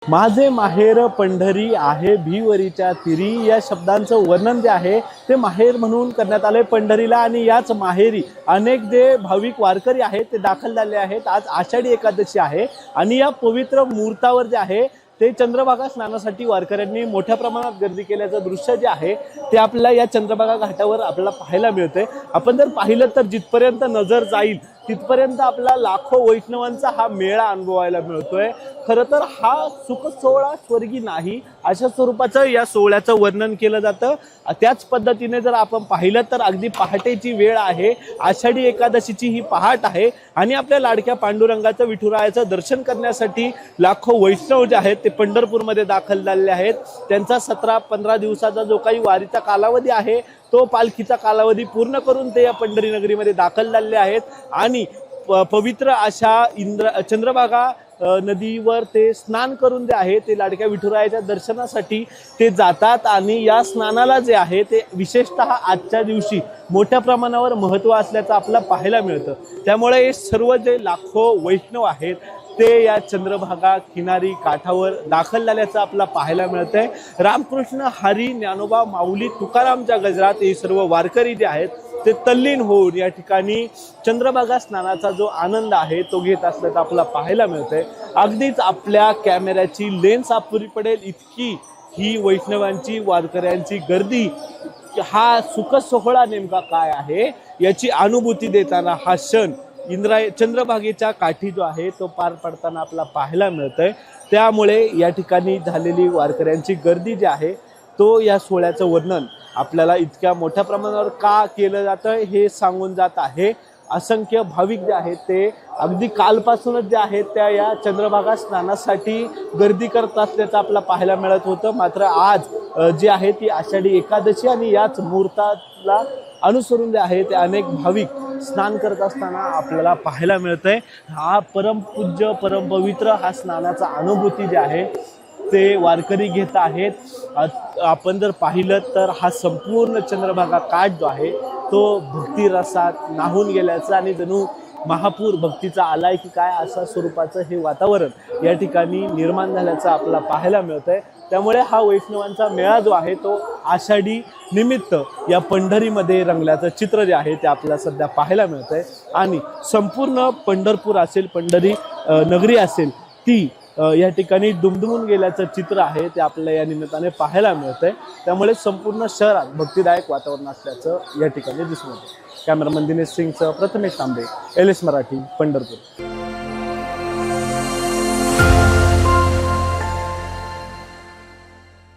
माझे माहेर पंढरी आहे भीवरीच्या तिरी या शब्दांचं वर्णन जे आहे ते माहेर म्हणून करण्यात आले पंढरीला। आणि याच माहेरी अनेक जे भाविक वारकरी आहेत ते दाखल झाले आहेत। आज आषाढी एकादशी आहे आणि या पवित्र मुहूर्तावर जे आहे ते चंद्रभागा स्नानासाठी वारकऱ्यांनी मोठ्या प्रमाणात गर्दी केल्याचं दृश्य जे आहे ते आपल्याला या चंद्रभागा घाटावर आपल्याला पाहायला मिळते। आपण जर पाहिलं तर जिथपर्यंत नजर जाईल तिथपर्यंत आपला लाखो वैष्णवांचा हा मेळा अनुभवायला मिळतोय। खरं तर हा सुख सोहळा स्वर्गी नाही अशा स्वरूपाचं या सोहळ्याचं वर्णन केलं जातं। त्याच पद्धतीने जर आपण पाहिलं तर अगदी पहाटेची वेळ आहे, आषाढी एकादशीची ही पहाट आहे आणि आपल्या लाडक्या पांडुरंगाचं विठुरायाचं दर्शन करण्यासाठी लाखो वैष्णव जे आहेत ते पंढरपूरमध्ये दाखल झालेले आहेत। त्यांचा 17-15 दिवसाचा जो काही वारीचा कालावधी आहे तो पालखीचा कालावधी पूर्ण करून ते या पंढरी नगरीमध्ये दाखल झालेले आहेत आणि पवित्र अशा चंद्रभागा नदीवर ते स्नान करून जे आहे ते लाडक्या विठुरायाच्या दर्शनासाठी ते जातात। आणि या स्नानाला जे आहे ते विशेषतः आजच्या दिवशी मोठ्या प्रमाणावर महत्त्व असल्याचं आपल्याला पाहायला मिळतं। त्यामुळे हे सर्व जे लाखो वैष्णव आहेत ते या चंद्रभागा किनारी काठावर दाखल झाल्याचं आपल्याला पाहायला मिळतंय। रामकृष्ण हरी ज्ञानोबा माऊली तुकारामच्या गजरात हे सर्व वारकरी जे आहेत ते तल्लीन होऊन या ठिकाणी चंद्रभागा स्नानाचा जो आनंद आहे तो घेत असल्याचं आपल्याला पाहायला मिळतंय। अगदीच आपल्या कॅमेऱ्याची लेन्स अपुरी पडेल इतकी ही वैष्णवांची वारकऱ्यांची गर्दी हा सुख सोहळा नेमका काय आहे याची अनुभूती देताना हा क्षण चंद्रभागेच्या काठी जो आहे तो पार पडताना आपल्याला पाहायला मिळतंय। त्यामुळे या ठिकाणी झालेली वारकऱ्यांची गर्दी जी आहे तो या सोहळ्याचं वर्णन आपल्याला इतक्या मोठ्या प्रमाणावर का केलं जातं हे सांगून जात आहे। असंख्य भाविक जे आहेत ते अगदी कालपासूनच जे आहेत त्या या चंद्रभागा स्नानासाठी गर्दी करत असल्याचं आपल्याला पाहायला मिळत होतं। मात्र आज जी आहे ती आषाढी एकादशी आणि याच मुहूर्ताला अनुसरून जे आहे ते अनेक भाविक स्नान करत असताना आपल्याला पाहायला मिळतंय। हा परमपूज्य परमपवित्र हा स्नानाचा अनुभूती जे आहे ते वारकरी घेत आहेत। आपण जर पाहिलं तर हा संपूर्ण चंद्रभागा काठ जो आहे तो भक्ती रसात न्हाऊन गेल्याचं आणि जणू महापूर भक्तीचा आलाय की काय अशा स्वरूपाचं हे वातावरण या ठिकाणी निर्माण झाल्याचं आपल्याला पाहायला मिळतंय। त्यामुळे हा वैष्णवांचा मेळा जो आहे तो आषाढी निमित्त या पंढरीमध्ये रंगल्याचं चित्र जे आहे ते आपल्याला सध्या पाहायला मिळतंय। आणि संपूर्ण पंढरपूर असेल पंढरी नगरी असेल ती या ठिकाणी दुमदुमून गेल्याचं चित्र आहे ते आपल्याला या निमित्ताने पाहायला मिळतंय। त्यामुळे संपूर्ण शहरात भक्तिदायक वातावरण असल्याचं या ठिकाणी दिसून येतं। कॅमेरामन दिनेश सिंगसह प्रथमेश तांबे, LS मराठी, पंढरपूर।